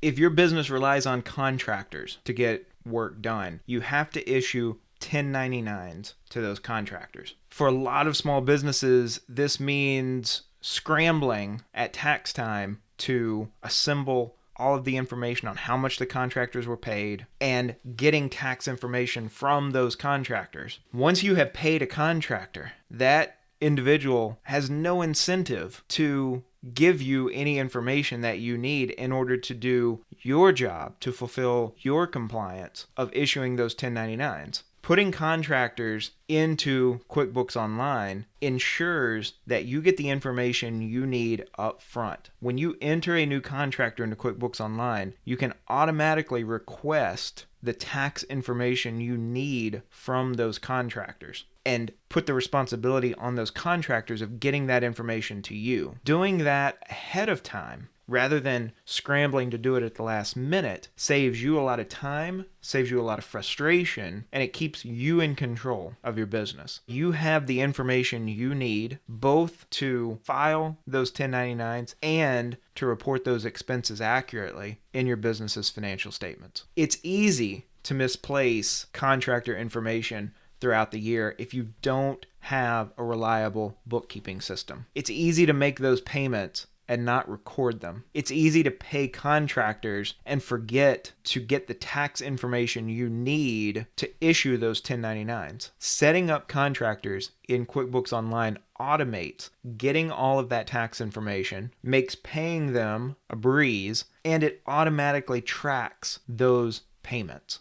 If your business relies on contractors to get work done, you have to issue 1099s to those contractors. For a lot of small businesses, this means scrambling at tax time to assemble all of the information on how much the contractors were paid and getting tax information from those contractors. Once you have paid a contractor, that individual has no incentive to give you any information that you need in order to do your job, to fulfill your compliance of issuing those 1099s. Putting contractors into QuickBooks Online ensures that you get the information you need up front. When you enter a new contractor into QuickBooks Online, you can automatically request the tax information you need from those contractors and put the responsibility on those contractors of getting that information to you. Doing that ahead of time, rather than scrambling to do it at the last minute, saves you a lot of time, saves you a lot of frustration, and it keeps you in control of your business. You have the information you need both to file those 1099s and to report those expenses accurately in your business's financial statements. It's easy to misplace contractor information throughout the year if you don't have a reliable bookkeeping system. It's easy to make those payments and not record them. It's easy to pay contractors and forget to get the tax information you need to issue those 1099s. Setting up contractors in QuickBooks Online automates getting all of that tax information, makes paying them a breeze, and it automatically tracks those payments.